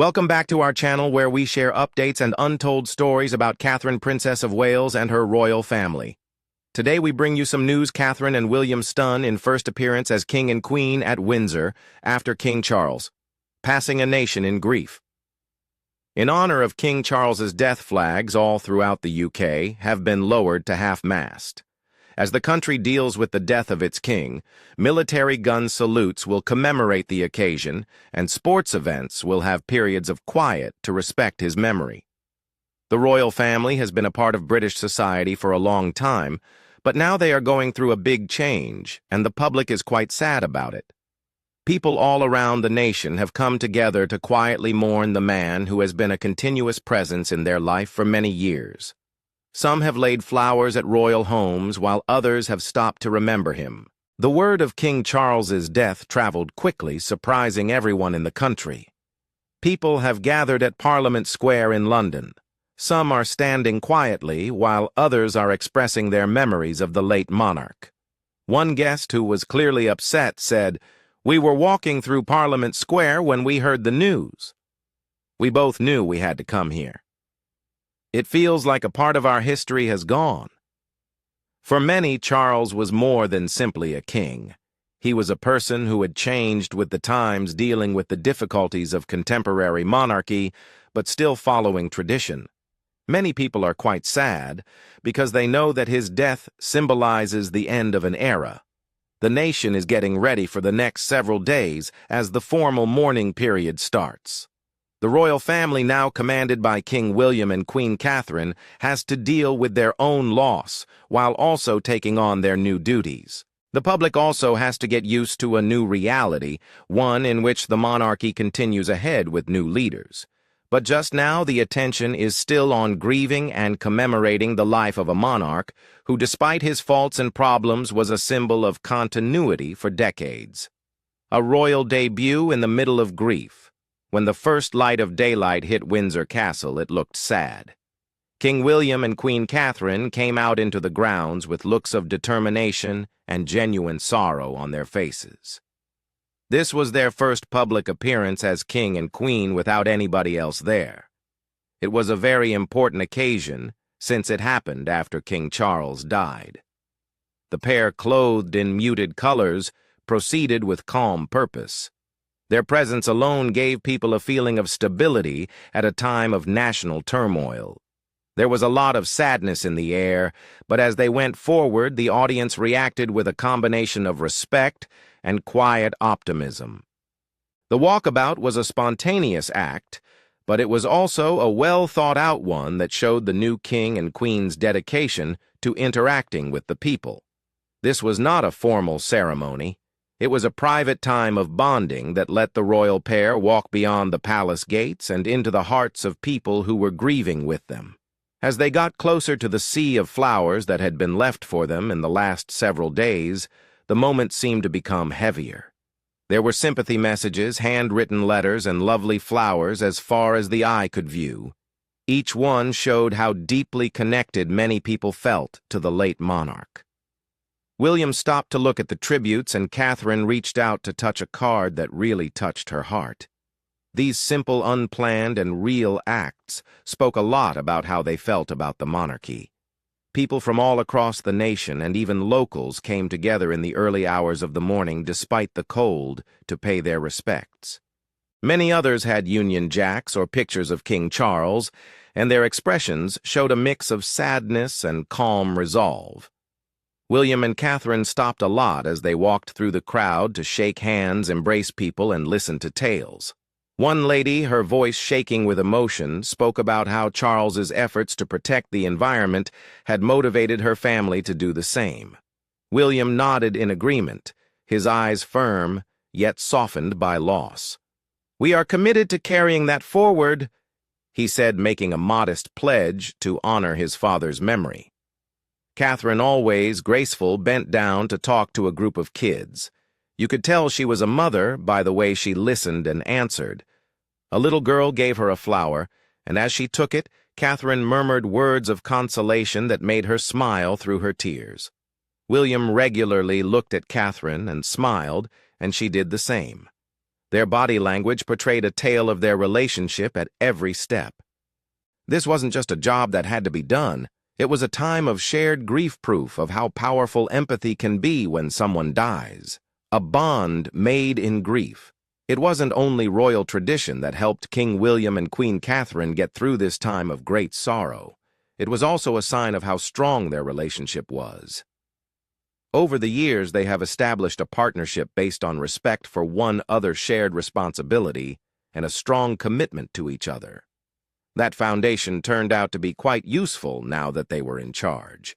Welcome back to our channel where we share updates and untold stories about Catherine, Princess of Wales and her royal family. Today we bring you some news. Catherine and William stun in first appearance as King and Queen at Windsor after King Charles, passing a nation in grief. In honor of King Charles's death, flags all throughout the UK have been lowered to half-mast. As the country deals with the death of its king, military gun salutes will commemorate the occasion, and sports events will have periods of quiet to respect his memory. The royal family has been a part of British society for a long time, but now they are going through a big change, and the public is quite sad about it. People all around the nation have come together to quietly mourn the man who has been a continuous presence in their life for many years. Some have laid flowers at royal homes, while others have stopped to remember him. The word of King Charles's death traveled quickly, surprising everyone in the country. People have gathered at Parliament Square in London. Some are standing quietly, while others are expressing their memories of the late monarch. One guest who was clearly upset said, "We were walking through Parliament Square when we heard the news. We both knew we had to come here. It feels like a part of our history has gone." For many, Charles was more than simply a king. He was a person who had changed with the times, dealing with the difficulties of contemporary monarchy, but still following tradition. Many people are quite sad because they know that his death symbolizes the end of an era. The nation is getting ready for the next several days as the formal mourning period starts. The royal family, now commanded by King William and Queen Catherine, has to deal with their own loss while also taking on their new duties. The public also has to get used to a new reality, one in which the monarchy continues ahead with new leaders. But just now, the attention is still on grieving and commemorating the life of a monarch who, despite his faults and problems, was a symbol of continuity for decades. A royal debut in the middle of grief. When the first light of daylight hit Windsor Castle, it looked sad. King William and Queen Catherine came out into the grounds with looks of determination and genuine sorrow on their faces. This was their first public appearance as king and queen without anybody else there. It was a very important occasion, since it happened after King Charles died. The pair, clothed in muted colors, proceeded with calm purpose. Their presence alone gave people a feeling of stability at a time of national turmoil. There was a lot of sadness in the air, but as they went forward, the audience reacted with a combination of respect and quiet optimism. The walkabout was a spontaneous act, but it was also a well-thought-out one that showed the new king and queen's dedication to interacting with the people. This was not a formal ceremony. It was a private time of bonding that let the royal pair walk beyond the palace gates and into the hearts of people who were grieving with them. As they got closer to the sea of flowers that had been left for them in the last several days, the moment seemed to become heavier. There were sympathy messages, handwritten letters, and lovely flowers as far as the eye could view. Each one showed how deeply connected many people felt to the late monarch. William stopped to look at the tributes, and Catherine reached out to touch a card that really touched her heart. These simple, unplanned, and real acts spoke a lot about how they felt about the monarchy. People from all across the nation and even locals came together in the early hours of the morning despite the cold to pay their respects. Many others had Union Jacks or pictures of King Charles, and their expressions showed a mix of sadness and calm resolve. William and Catherine stopped a lot as they walked through the crowd to shake hands, embrace people, and listen to tales. One lady, her voice shaking with emotion, spoke about how Charles's efforts to protect the environment had motivated her family to do the same. William nodded in agreement, his eyes firm, yet softened by loss. "We are committed to carrying that forward," he said, making a modest pledge to honor his father's memory. Catherine, always graceful, bent down to talk to a group of kids. You could tell she was a mother by the way she listened and answered. A little girl gave her a flower, and as she took it, Catherine murmured words of consolation that made her smile through her tears. William regularly looked at Catherine and smiled, and she did the same. Their body language portrayed a tale of their relationship at every step. This wasn't just a job that had to be done. It was a time of shared grief, proof of how powerful empathy can be when someone dies. A bond made in grief. It wasn't only royal tradition that helped King William and Queen Catherine get through this time of great sorrow. It was also a sign of how strong their relationship was. Over the years, they have established a partnership based on respect for one another's shared responsibility and a strong commitment to each other. That foundation turned out to be quite useful now that they were in charge.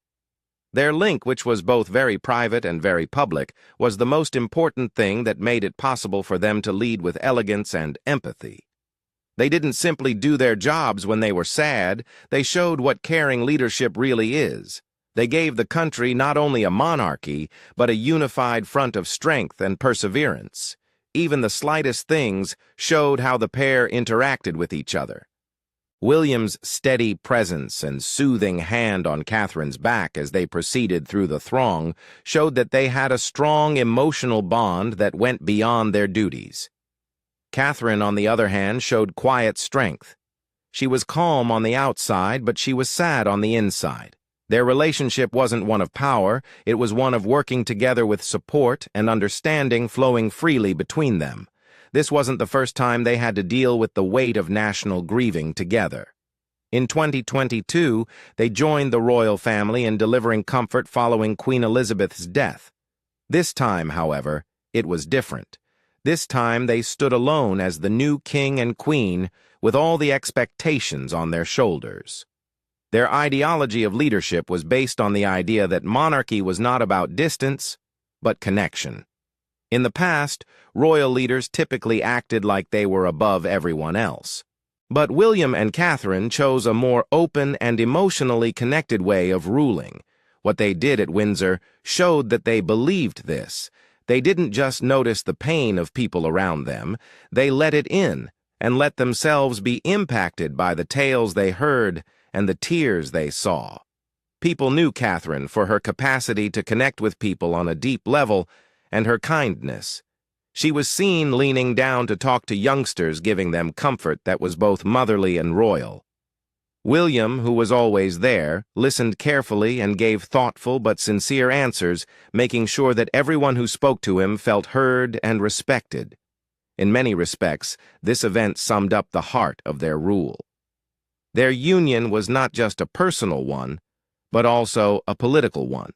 Their link, which was both very private and very public, was the most important thing that made it possible for them to lead with elegance and empathy. They didn't simply do their jobs when they were sad, they showed what caring leadership really is. They gave the country not only a monarchy, but a unified front of strength and perseverance. Even the slightest things showed how the pair interacted with each other. William's steady presence and soothing hand on Catherine's back as they proceeded through the throng showed that they had a strong emotional bond that went beyond their duties. Catherine, on the other hand, showed quiet strength. She was calm on the outside, but she was sad on the inside. Their relationship wasn't one of power, it was one of working together with support and understanding flowing freely between them. This wasn't the first time they had to deal with the weight of national grieving together. In 2022, they joined the royal family in delivering comfort following Queen Elizabeth's death. This time, however, it was different. This time they stood alone as the new king and queen with all the expectations on their shoulders. Their ideology of leadership was based on the idea that monarchy was not about distance, but connection. In the past, royal leaders typically acted like they were above everyone else. But William and Catherine chose a more open and emotionally connected way of ruling. What they did at Windsor showed that they believed this. They didn't just notice the pain of people around them, they let it in and let themselves be impacted by the tales they heard and the tears they saw. People knew Catherine for her capacity to connect with people on a deep level and her kindness. She was seen leaning down to talk to youngsters, giving them comfort that was both motherly and royal. William, who was always there, listened carefully and gave thoughtful but sincere answers, making sure that everyone who spoke to him felt heard and respected. In many respects, this event summed up the heart of their rule. Their union was not just a personal one, but also a political one.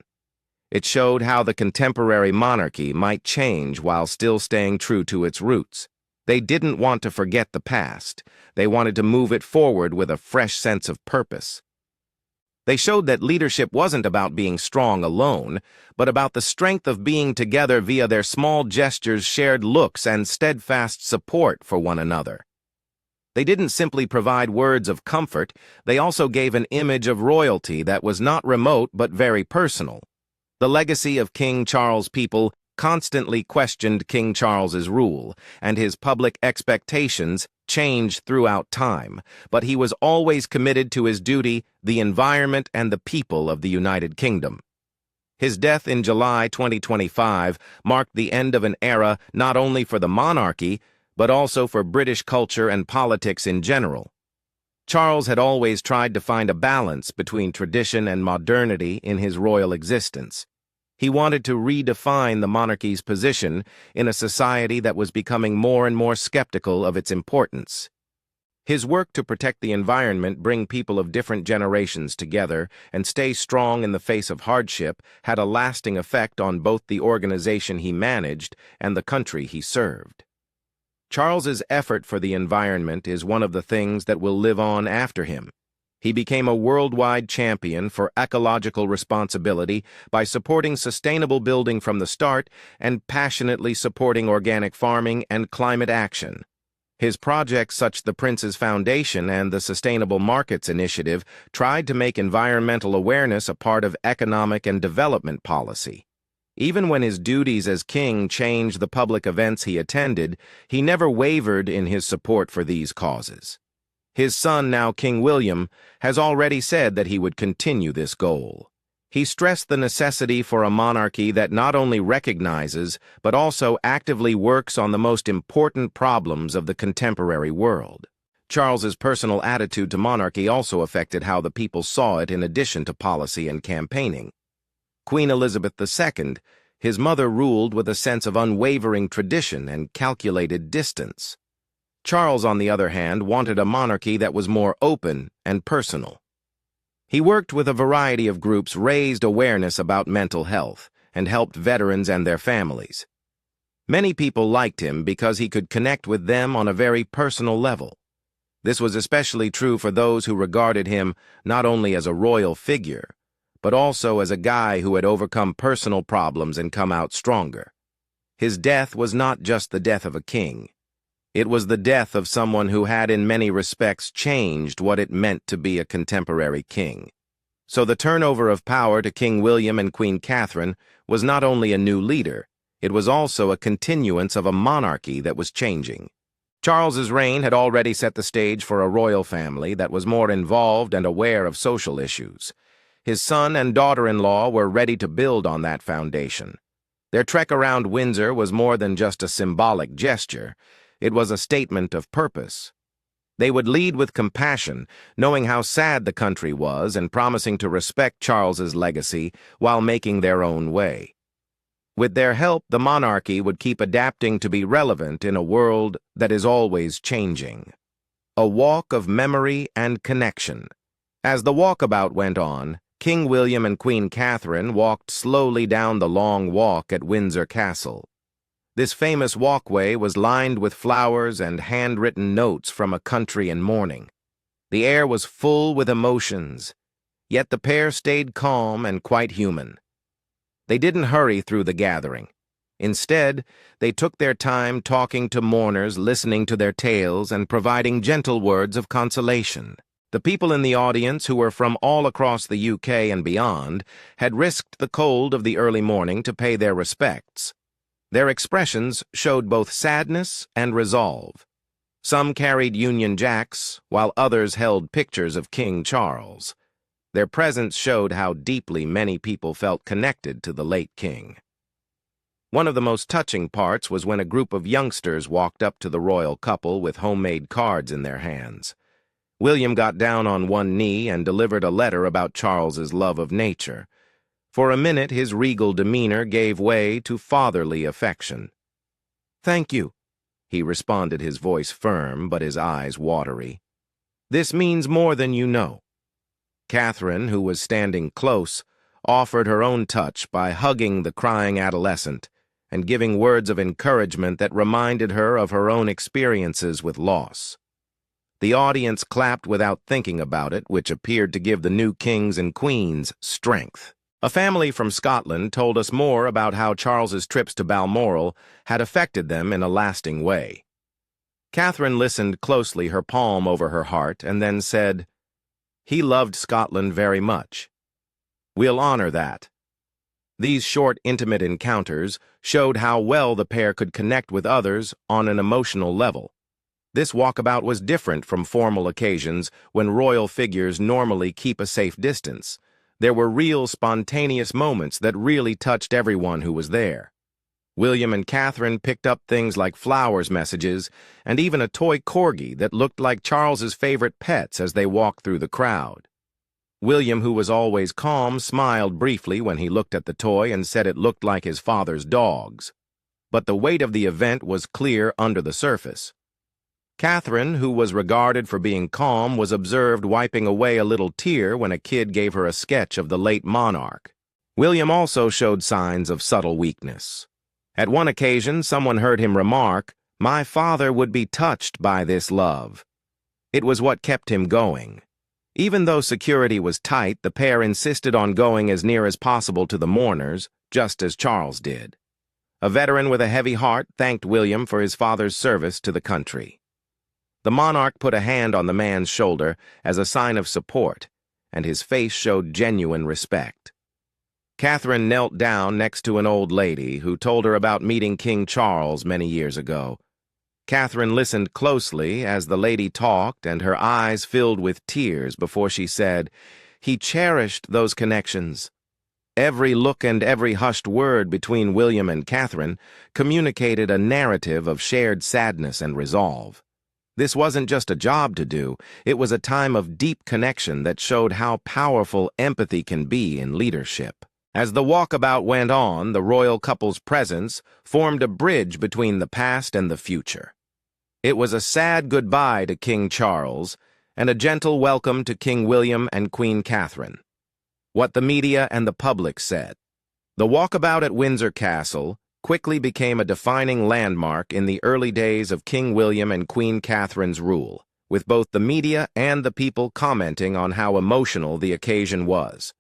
It showed how the contemporary monarchy might change while still staying true to its roots. They didn't want to forget the past. They wanted to move it forward with a fresh sense of purpose. They showed that leadership wasn't about being strong alone, but about the strength of being together via their small gestures, shared looks, and steadfast support for one another. They didn't simply provide words of comfort, they also gave an image of royalty that was not remote but very personal. The legacy of King Charles' people constantly questioned King Charles's rule, and his public expectations changed throughout time, but he was always committed to his duty, the environment, and the people of the United Kingdom. His death in July 2025 marked the end of an era not only for the monarchy, but also for British culture and politics in general. Charles had always tried to find a balance between tradition and modernity in his royal existence. He wanted to redefine the monarchy's position in a society that was becoming more and more skeptical of its importance. His work to protect the environment, bring people of different generations together, and stay strong in the face of hardship had a lasting effect on both the organization he managed and the country he served. Charles's effort for the environment is one of the things that will live on after him. He became a worldwide champion for ecological responsibility by supporting sustainable building from the start and passionately supporting organic farming and climate action. His projects such as the Prince's Foundation and the Sustainable Markets Initiative tried to make environmental awareness a part of economic and development policy. Even when his duties as king changed the public events he attended, he never wavered in his support for these causes. His son, now King William, has already said that he would continue this goal. He stressed the necessity for a monarchy that not only recognizes, but also actively works on the most important problems of the contemporary world. Charles's personal attitude to monarchy also affected how the people saw it in addition to policy and campaigning. Queen Elizabeth II, his mother, ruled with a sense of unwavering tradition and calculated distance. Charles, on the other hand, wanted a monarchy that was more open and personal. He worked with a variety of groups, raised awareness about mental health, and helped veterans and their families. Many people liked him because he could connect with them on a very personal level. This was especially true for those who regarded him not only as a royal figure, but also as a guy who had overcome personal problems and come out stronger. His death was not just the death of a king. It was the death of someone who had in many respects changed what it meant to be a contemporary king. So the turnover of power to King William and Queen Catherine was not only a new leader, it was also a continuance of a monarchy that was changing. Charles's reign had already set the stage for a royal family that was more involved and aware of social issues. His son and daughter-in-law were ready to build on that foundation. Their trek around Windsor was more than just a symbolic gesture. It was a statement of purpose. They would lead with compassion, knowing how sad the country was and promising to respect Charles's legacy while making their own way. With their help, the monarchy would keep adapting to be relevant in a world that is always changing. A walk of memory and connection. As the walkabout went on, King William and Queen Catherine walked slowly down the long walk at Windsor Castle. This famous walkway was lined with flowers and handwritten notes from a country in mourning. The air was full with emotions, yet the pair stayed calm and quite human. They didn't hurry through the gathering. Instead, they took their time talking to mourners, listening to their tales, and providing gentle words of consolation. The people in the audience, who were from all across the UK and beyond, had risked the cold of the early morning to pay their respects. Their expressions showed both sadness and resolve. Some carried Union Jacks, while others held pictures of King Charles. Their presence showed how deeply many people felt connected to the late king. One of the most touching parts was when a group of youngsters walked up to the royal couple with homemade cards in their hands. William got down on one knee and delivered a letter about Charles's love of nature. For a minute, his regal demeanor gave way to fatherly affection. "Thank you," he responded, his voice firm but his eyes watery. "This means more than you know." Catherine, who was standing close, offered her own touch by hugging the crying adolescent and giving words of encouragement that reminded her of her own experiences with loss. The audience clapped without thinking about it, which appeared to give the new kings and queens strength. A family from Scotland told us more about how Charles's trips to Balmoral had affected them in a lasting way. Catherine listened closely, her palm over her heart, and then said, "He loved Scotland very much. We'll honor that." These short, intimate encounters showed how well the pair could connect with others on an emotional level. This walkabout was different from formal occasions when royal figures normally keep a safe distance. There were real, spontaneous moments that really touched everyone who was there. William and Catherine picked up things like flowers, messages, and even a toy corgi that looked like Charles's favorite pets as they walked through the crowd. William, who was always calm, smiled briefly when he looked at the toy and said it looked like his father's dogs. But the weight of the event was clear under the surface. Catherine, who was regarded for being calm, was observed wiping away a little tear when a kid gave her a sketch of the late monarch. William also showed signs of subtle weakness. At one occasion, someone heard him remark, "My father would be touched by this love." It was what kept him going. Even though security was tight, the pair insisted on going as near as possible to the mourners, just as Charles did. A veteran with a heavy heart thanked William for his father's service to the country. The monarch put a hand on the man's shoulder as a sign of support, and his face showed genuine respect. Catherine knelt down next to an old lady who told her about meeting King Charles many years ago. Catherine listened closely as the lady talked, and her eyes filled with tears before she said, "He cherished those connections. Every look and every hushed word between William and Catherine communicated a narrative of shared sadness and resolve. This wasn't just a job to do, it was a time of deep connection that showed how powerful empathy can be in leadership. As the walkabout went on, the royal couple's presence formed a bridge between the past and the future. It was a sad goodbye to King Charles and a gentle welcome to King William and Queen Catherine. What the media and the public said. The walkabout at Windsor Castle quickly became a defining landmark in the early days of King William and Queen Catherine's rule, with both the media and the people commenting on how emotional the occasion was.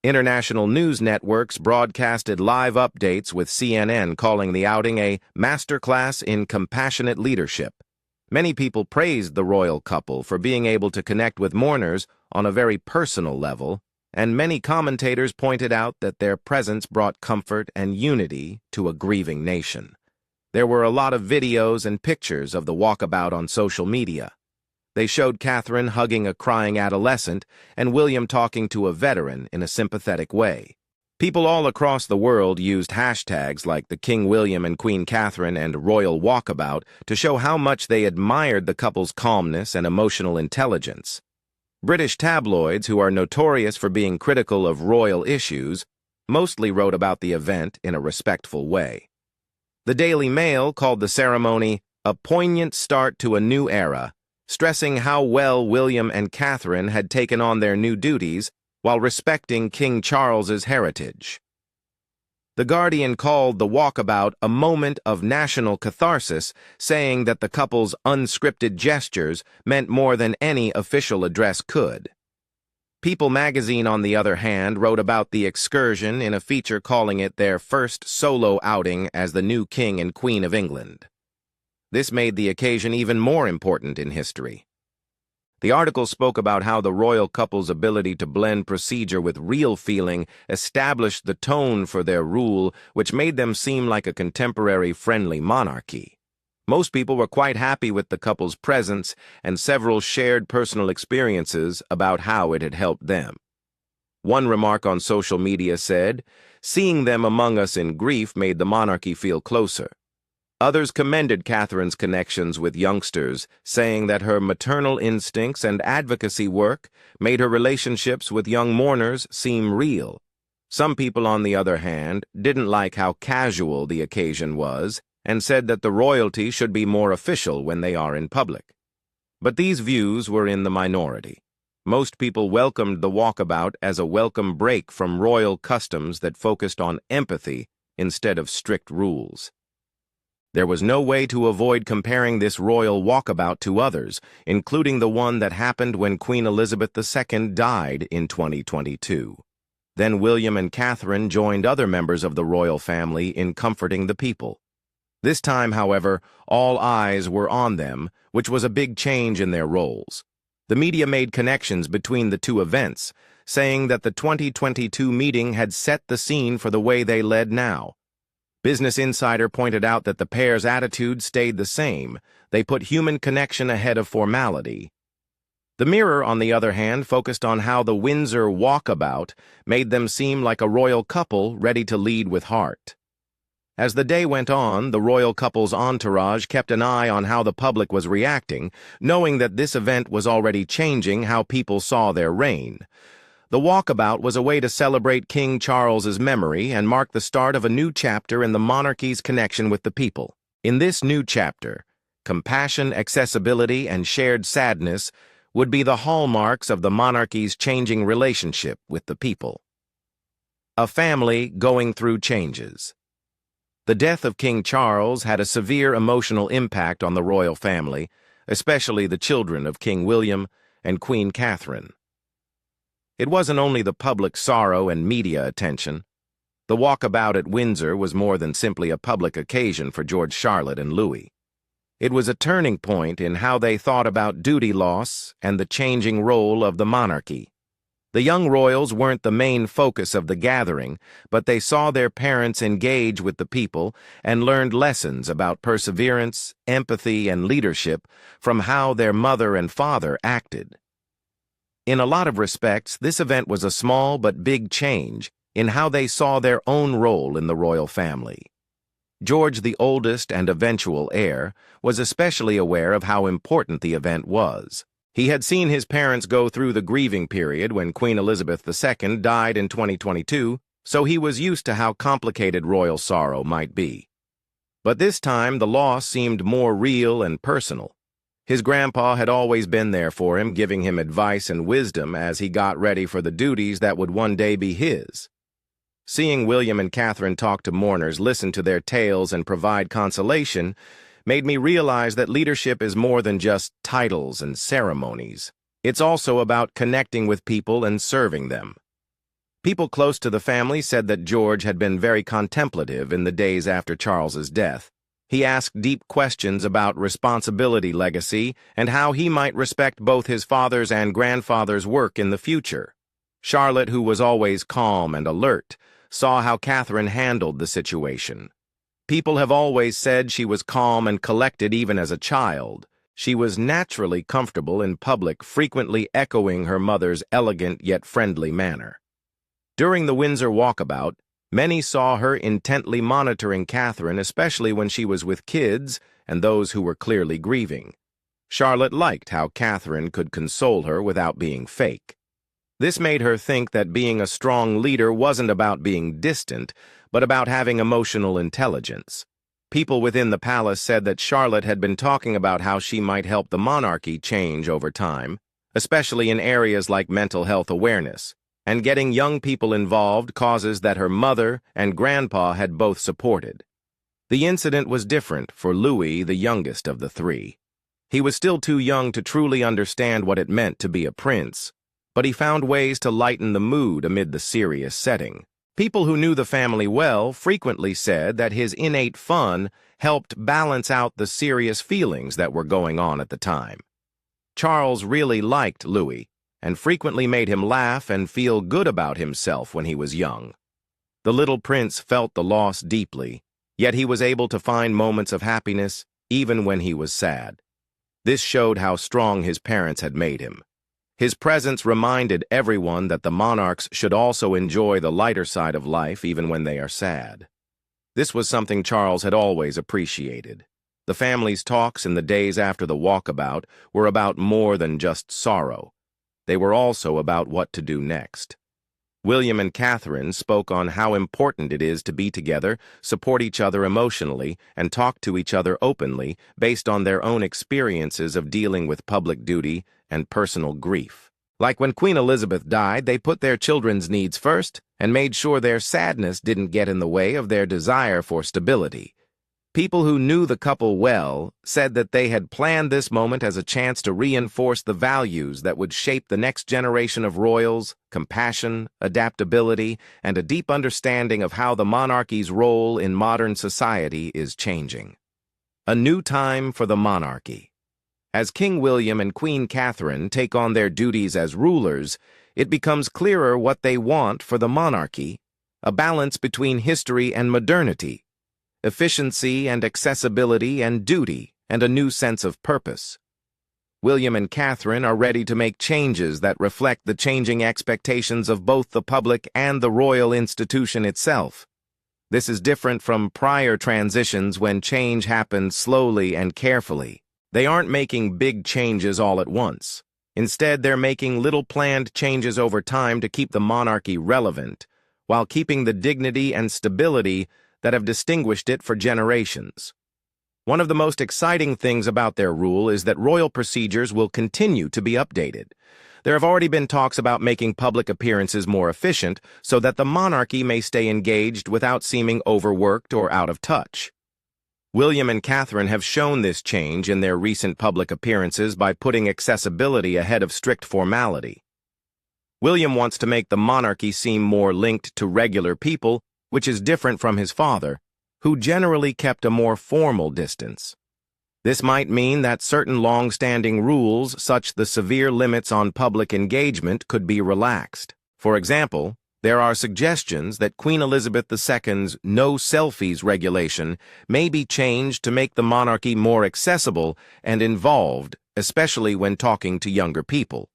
International news networks broadcasted live updates, with CNN calling the outing a masterclass in compassionate leadership. Many people praised the royal couple for being able to connect with mourners on a very personal level, and many commentators pointed out that their presence brought comfort and unity to a grieving nation. There were a lot of videos and pictures of the walkabout on social media. They showed Catherine hugging a crying adolescent and William talking to a veteran in a sympathetic way. People all across the world used hashtags like the King William and Queen Catherine and Royal Walkabout to show how much they admired the couple's calmness and emotional intelligence. British tabloids, who are notorious for being critical of royal issues, mostly wrote about the event in a respectful way. The Daily Mail called the ceremony a poignant start to a new era, stressing how well William and Catherine had taken on their new duties while respecting King Charles's heritage. The Guardian called the walkabout a moment of national catharsis, saying that the couple's unscripted gestures meant more than any official address could. People magazine, on the other hand, wrote about the excursion in a feature calling it their first solo outing as the new King and Queen of England. This made the occasion even more important in history. The article spoke about how the royal couple's ability to blend procedure with real feeling established the tone for their rule, which made them seem like a contemporary friendly monarchy. Most people were quite happy with the couple's presence, and several shared personal experiences about how it had helped them. One remark on social media said, "Seeing them among us in grief made the monarchy feel closer." Others commended Catherine's connections with youngsters, saying that her maternal instincts and advocacy work made her relationships with young mourners seem real. Some people, on the other hand, didn't like how casual the occasion was and said that the royalty should be more official when they are in public. But these views were in the minority. Most people welcomed the walkabout as a welcome break from royal customs that focused on empathy instead of strict rules. There was no way to avoid comparing this royal walkabout to others, including the one that happened when Queen Elizabeth II died in 2022. Then William and Catherine joined other members of the royal family in comforting the people. This time, however, all eyes were on them, which was a big change in their roles. The media made connections between the two events, saying that the 2022 meeting had set the scene for the way they led now. Business Insider pointed out that the pair's attitude stayed the same. They put human connection ahead of formality. The Mirror, on the other hand, focused on how the Windsor walkabout made them seem like a royal couple ready to lead with heart. As the day went on, the royal couple's entourage kept an eye on how the public was reacting, knowing that this event was already changing how people saw their reign. The walkabout was a way to celebrate King Charles's memory and mark the start of a new chapter in the monarchy's connection with the people. In this new chapter, compassion, accessibility, and shared sadness would be the hallmarks of the monarchy's changing relationship with the people. A family going through changes. The death of King Charles had a severe emotional impact on the royal family, especially the children of King William and Queen Catherine. It wasn't only the public sorrow and media attention. The walkabout at Windsor was more than simply a public occasion for George, Charlotte, and Louis. It was a turning point in how they thought about duty loss and the changing role of the monarchy. The young royals weren't the main focus of the gathering, but they saw their parents engage with the people and learned lessons about perseverance, empathy, and leadership from how their mother and father acted. In a lot of respects, this event was a small but big change, in how they saw their own role in the royal family. George, the oldest and eventual heir, was especially aware of how important the event was. He had seen his parents go through the grieving period when Queen Elizabeth II died in 2022, so he was used to how complicated royal sorrow might be. But this time, the loss seemed more real and personal. His grandpa had always been there for him, giving him advice and wisdom as he got ready for the duties that would one day be his. Seeing William and Catherine talk to mourners, listen to their tales, and provide consolation made me realize that leadership is more than just titles and ceremonies. It's also about connecting with people and serving them. People close to the family said that George had been very contemplative in the days after Charles's death. He asked deep questions about responsibility, legacy, and how he might respect both his father's and grandfather's work in the future. Charlotte, who was always calm and alert, saw how Catherine handled the situation. People have always said she was calm and collected even as a child. She was naturally comfortable in public, frequently echoing her mother's elegant yet friendly manner. During the Windsor walkabout, many saw her intently monitoring Catherine, especially when she was with kids and those who were clearly grieving. Charlotte liked how Catherine could console her without being fake. This made her think that being a strong leader wasn't about being distant, but about having emotional intelligence. People within the palace said that Charlotte had been talking about how she might help the monarchy change over time, especially in areas like mental health awareness, and getting young people involved, causes that her mother and grandpa had both supported. The incident was different for Louis, the youngest of the three. He was still too young to truly understand what it meant to be a prince, but he found ways to lighten the mood amid the serious setting. People who knew the family well frequently said that his innate fun helped balance out the serious feelings that were going on at the time. Charles really liked Louis and frequently made him laugh and feel good about himself when he was young. The little prince felt the loss deeply, yet he was able to find moments of happiness even when he was sad. This showed how strong his parents had made him. His presence reminded everyone that the monarchs should also enjoy the lighter side of life even when they are sad. This was something Charles had always appreciated. The family's talks in the days after the walkabout were about more than just sorrow. They were also about what to do next. William and Catherine spoke on how important it is to be together, support each other emotionally, and talk to each other openly based on their own experiences of dealing with public duty and personal grief. Like when Queen Elizabeth died, they put their children's needs first and made sure their sadness didn't get in the way of their desire for stability. People who knew the couple well said that they had planned this moment as a chance to reinforce the values that would shape the next generation of royals: compassion, adaptability, and a deep understanding of how the monarchy's role in modern society is changing. A new time for the monarchy. As King William and Queen Catherine take on their duties as rulers, it becomes clearer what they want for the monarchy: a balance between history and modernity, efficiency and accessibility and duty, and a new sense of purpose. William and Catherine are ready to make changes that reflect the changing expectations of both the public and the royal institution itself. This is different from prior transitions when change happened slowly and carefully. They aren't making big changes all at once. Instead, they're making little planned changes over time to keep the monarchy relevant, while keeping the dignity and stability that have distinguished it for generations. One of the most exciting things about their rule is that royal procedures will continue to be updated. There have already been talks about making public appearances more efficient so that the monarchy may stay engaged without seeming overworked or out of touch. William and Catherine have shown this change in their recent public appearances by putting accessibility ahead of strict formality. William wants to make the monarchy seem more linked to regular people, which is different from his father, who generally kept a more formal distance. This might mean that certain long-standing rules, such as the severe limits on public engagement, could be relaxed. For example, there are suggestions that Queen Elizabeth II's no selfies regulation may be changed to make the monarchy more accessible and involved, especially when talking to younger people.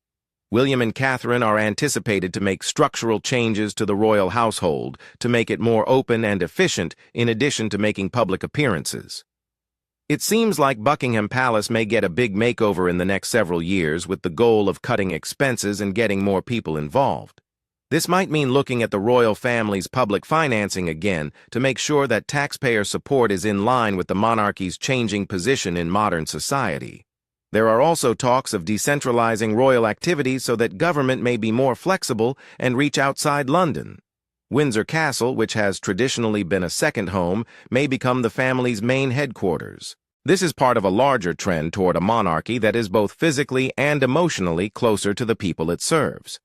William and Catherine are anticipated to make structural changes to the royal household to make it more open and efficient, in addition to making public appearances. It seems like Buckingham Palace may get a big makeover in the next several years with the goal of cutting expenses and getting more people involved. This might mean looking at the royal family's public financing again to make sure that taxpayer support is in line with the monarchy's changing position in modern society. There are also talks of decentralizing royal activities so that government may be more flexible and reach outside London. Windsor Castle, which has traditionally been a second home, may become the family's main headquarters. This is part of a larger trend toward a monarchy that is both physically and emotionally closer to the people it serves.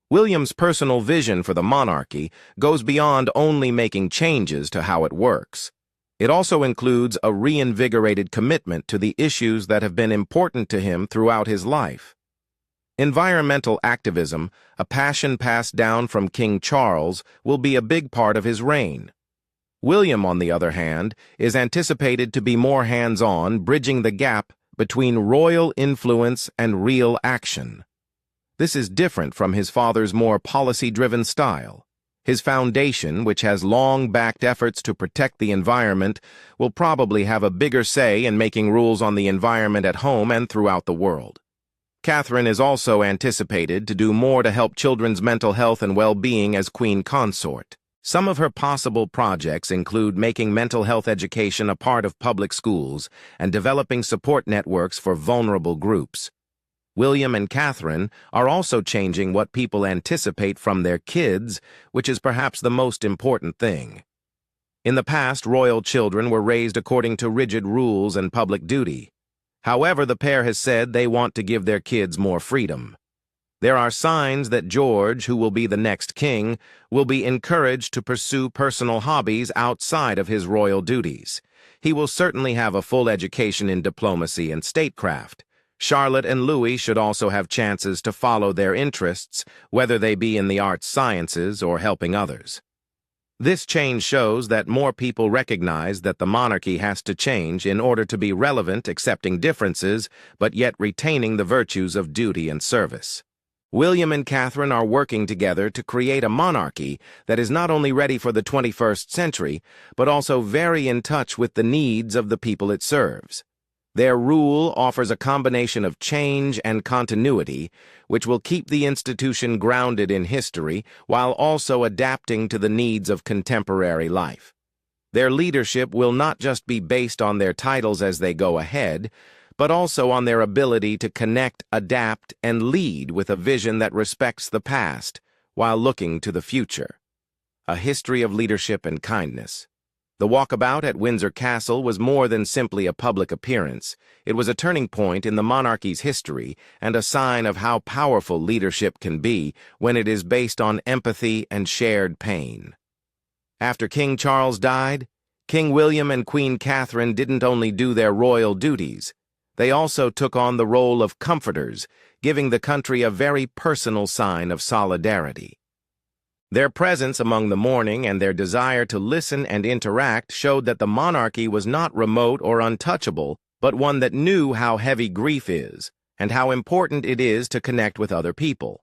William's personal vision for the monarchy goes beyond only making changes to how it works. It also includes a reinvigorated commitment to the issues that have been important to him throughout his life. Environmental activism, a passion passed down from King Charles, will be a big part of his reign. William, on the other hand, is anticipated to be more hands-on, bridging the gap between royal influence and real action. This is different from his father's more policy-driven style. His foundation, which has long backed efforts to protect the environment, will probably have a bigger say in making rules on the environment at home and throughout the world. Catherine is also anticipated to do more to help children's mental health and well-being as queen consort. Some of her possible projects include making mental health education a part of public schools and developing support networks for vulnerable groups. William and Catherine are also changing what people anticipate from their kids, which is perhaps the most important thing. In the past, royal children were raised according to rigid rules and public duty. However, the pair has said they want to give their kids more freedom. There are signs that George, who will be the next king, will be encouraged to pursue personal hobbies outside of his royal duties. He will certainly have a full education in diplomacy and statecraft. Charlotte and Louis should also have chances to follow their interests, whether they be in the arts sciences or helping others. This change shows that more people recognize that the monarchy has to change in order to be relevant, accepting differences, but yet retaining the virtues of duty and service. William and Catherine are working together to create a monarchy that is not only ready for the 21st century, but also very in touch with the needs of the people it serves. Their rule offers a combination of change and continuity, which will keep the institution grounded in history while also adapting to the needs of contemporary life. Their leadership will not just be based on their titles as they go ahead, but also on their ability to connect, adapt, and lead with a vision that respects the past while looking to the future. A history of leadership and kindness. The walkabout at Windsor Castle was more than simply a public appearance. It was a turning point in the monarchy's history and a sign of how powerful leadership can be when it is based on empathy and shared pain. After King Charles died, King William and Queen Catherine didn't only do their royal duties, they also took on the role of comforters, giving the country a very personal sign of solidarity. Their presence among the mourning and their desire to listen and interact showed that the monarchy was not remote or untouchable, but one that knew how heavy grief is and how important it is to connect with other people.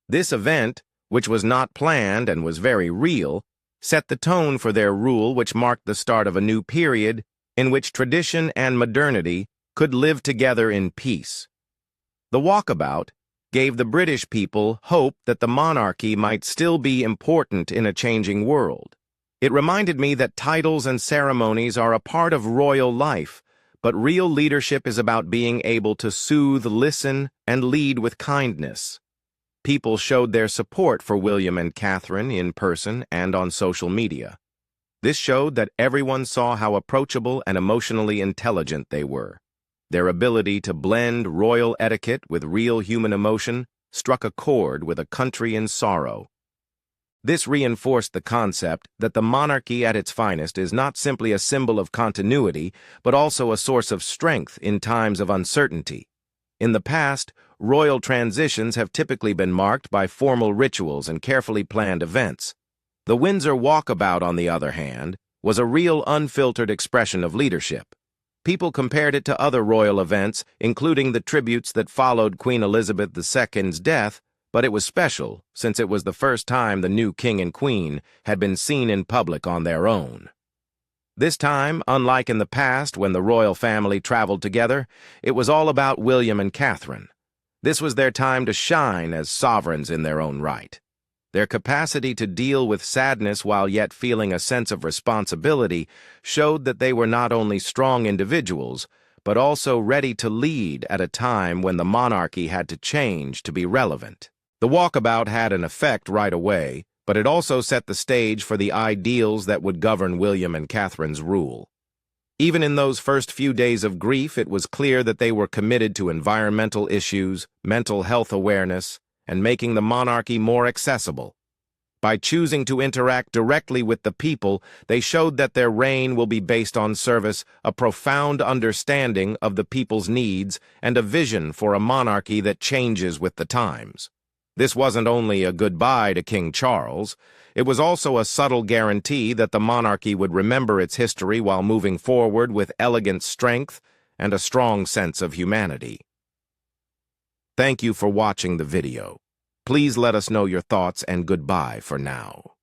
This event, which was not planned and was very real, set the tone for their rule, which marked the start of a new period in which tradition and modernity could live together in peace. The walkabout gave the British people hope that the monarchy might still be important in a changing world. It reminded me that titles and ceremonies are a part of royal life, but real leadership is about being able to soothe, listen, and lead with kindness. People showed their support for William and Catherine in person and on social media. This showed that everyone saw how approachable and emotionally intelligent they were. Their ability to blend royal etiquette with real human emotion struck a chord with a country in sorrow. This reinforced the concept that the monarchy at its finest is not simply a symbol of continuity, but also a source of strength in times of uncertainty. In the past, royal transitions have typically been marked by formal rituals and carefully planned events. The Windsor walkabout, on the other hand, was a real unfiltered expression of leadership. People compared it to other royal events, including the tributes that followed Queen Elizabeth II's death, but it was special since it was the first time the new king and queen had been seen in public on their own. This time, unlike in the past when the royal family traveled together, it was all about William and Catherine. This was their time to shine as sovereigns in their own right. Their capacity to deal with sadness while yet feeling a sense of responsibility showed that they were not only strong individuals, but also ready to lead at a time when the monarchy had to change to be relevant. The walkabout had an effect right away, but it also set the stage for the ideals that would govern William and Catherine's rule. Even in those first few days of grief, it was clear that they were committed to environmental issues, mental health awareness, and making the monarchy more accessible. By choosing to interact directly with the people, they showed that their reign will be based on service, a profound understanding of the people's needs, and a vision for a monarchy that changes with the times. This wasn't only a goodbye to King Charles, it was also a subtle guarantee that the monarchy would remember its history while moving forward with elegant strength and a strong sense of humanity. Thank you for watching the video. Please let us know your thoughts and goodbye for now.